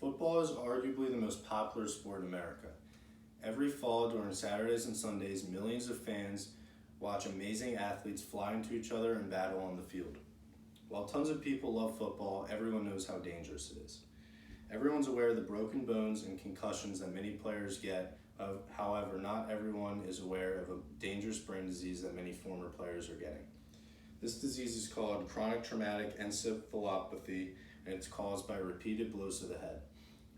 Football is arguably the most popular sport in America. Every fall during Saturdays and Sundays, millions of fans watch amazing athletes fly into each other and battle on the field. While tons of people love football, everyone knows how dangerous it is. Everyone's aware of the broken bones and concussions that many players get. However, not everyone is aware of a dangerous brain disease that many former players are getting. This disease is called chronic traumatic encephalopathy, and it's caused by repeated blows to the head.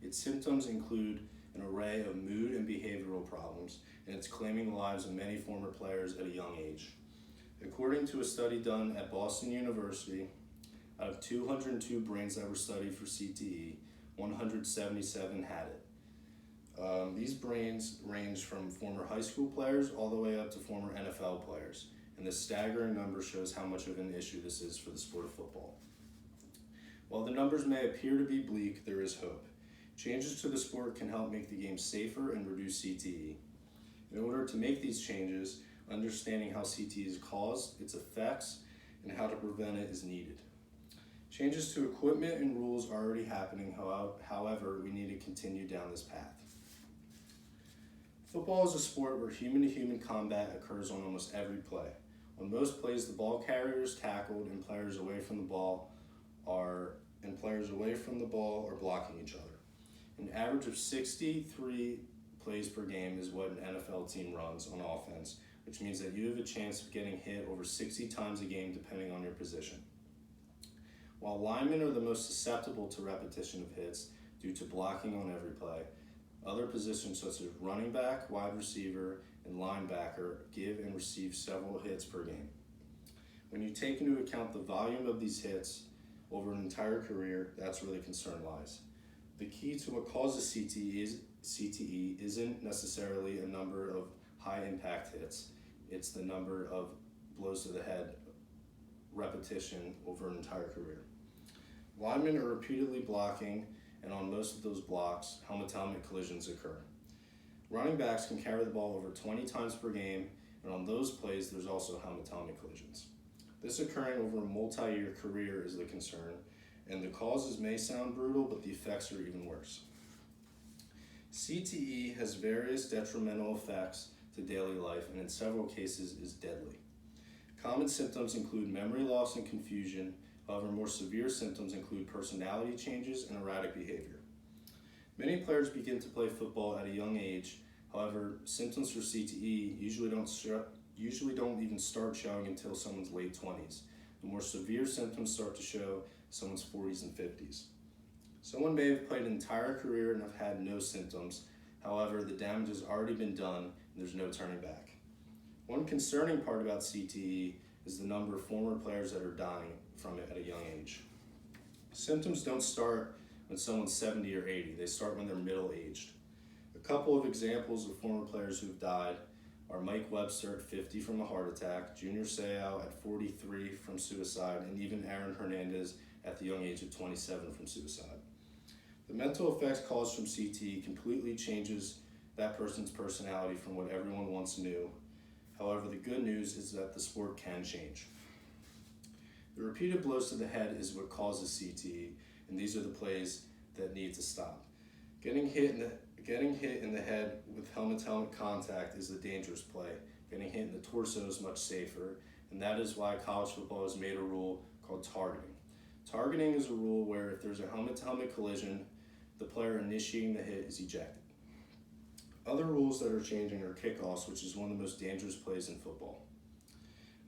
Its symptoms include an array of mood and behavioral problems, and it's claiming the lives of many former players at a young age. According to a study done at Boston University, out of 202 brains that were studied for CTE, 177 had it. These brains range from former high school players all the way up to former NFL players, and the staggering number shows how much of an issue this is for the sport of football. While the numbers may appear to be bleak, there is hope. Changes to the sport can help make the game safer and reduce CTE. In order to make these changes, understanding how CTE is caused, its effects, and how to prevent it is needed. Changes to equipment and rules are already happening, however, we need to continue down this path. Football is a sport where human-to-human combat occurs on almost every play. On most plays, the ball carrier is tackled and players away from the ball are blocking each other. An average of 63 plays per game is what an NFL team runs on offense, which means that you have a chance of getting hit over 60 times a game depending on your position. While linemen are the most susceptible to repetition of hits due to blocking on every play, other positions such as running back, wide receiver, and linebacker give and receive several hits per game. When you take into account the volume of these hits over an entire career, that's where the concern lies. The key to what causes CTE isn't necessarily a number of high impact hits, it's the number of blows to the head repetition over an entire career. Linemen are repeatedly blocking, and on most of those blocks, helmet-to-helmet collisions occur. Running backs can carry the ball over 20 times per game, and on those plays, there's also helmet-to-helmet collisions. This occurring over a multi-year career is the concern, and the causes may sound brutal, but the effects are even worse. CTE has various detrimental effects to daily life, and in several cases is deadly. Common symptoms include memory loss and confusion. However, more severe symptoms include personality changes and erratic behavior. Many players begin to play football at a young age. However, symptoms for CTE usually don't even start showing until someone's late 20s. The more severe symptoms start to show someone's 40s and 50s. Someone may have played an entire career and have had no symptoms. However, the damage has already been done and there's no turning back. One concerning part about CTE is the number of former players that are dying from it at a young age. Symptoms don't start when someone's 70 or 80, they start when they're middle-aged. A couple of examples of former players who've died are Mike Webster at 50 from a heart attack, Junior Seau at 43 from suicide, and even Aaron Hernandez at the young age of 27 from suicide. The mental effects caused from CTE completely changes that person's personality from what everyone once knew. However, the good news is that the sport can change. The repeated blows to the head is what causes CTE, and these are the plays that need to stop. Getting hit in the head with helmet-to-helmet contact is a dangerous play. Getting hit in the torso is much safer, and that is why college football has made a rule called targeting. Targeting is a rule where if there's a helmet-to-helmet collision, the player initiating the hit is ejected. Other rules that are changing are kickoffs, which is one of the most dangerous plays in football.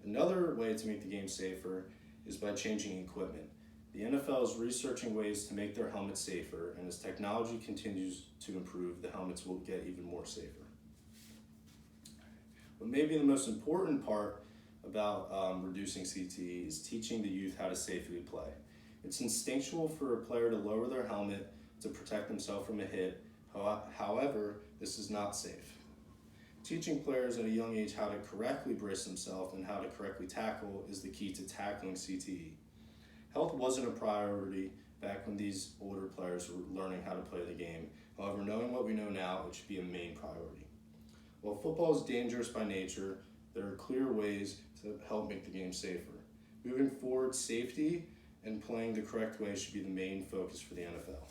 Another way to make the game safer is by changing equipment. The NFL is researching ways to make their helmets safer, and as technology continues to improve, the helmets will get even more safer. But maybe the most important part about reducing CTE is teaching the youth how to safely play. It's instinctual for a player to lower their helmet to protect themselves from a hit. However, this is not safe. Teaching players at a young age how to correctly brace themselves and how to correctly tackle is the key to tackling CTE. Health wasn't a priority back when these older players were learning how to play the game. However, knowing what we know now, it should be a main priority. While football is dangerous by nature, there are clear ways to help make the game safer. Moving forward, safety and playing the correct way should be the main focus for the NFL.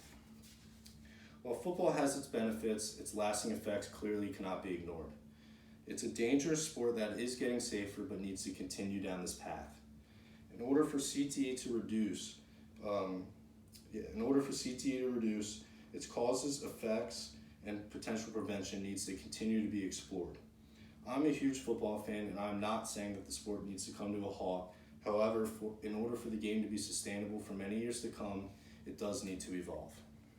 While football has its benefits, its lasting effects clearly cannot be ignored. It's a dangerous sport that is getting safer but needs to continue down this path. In order for CTE to reduce, its causes, effects, and potential prevention needs to continue to be explored. I'm a huge football fan, and I'm not saying that the sport needs to come to a halt. However, in order for the game to be sustainable for many years to come, it does need to evolve.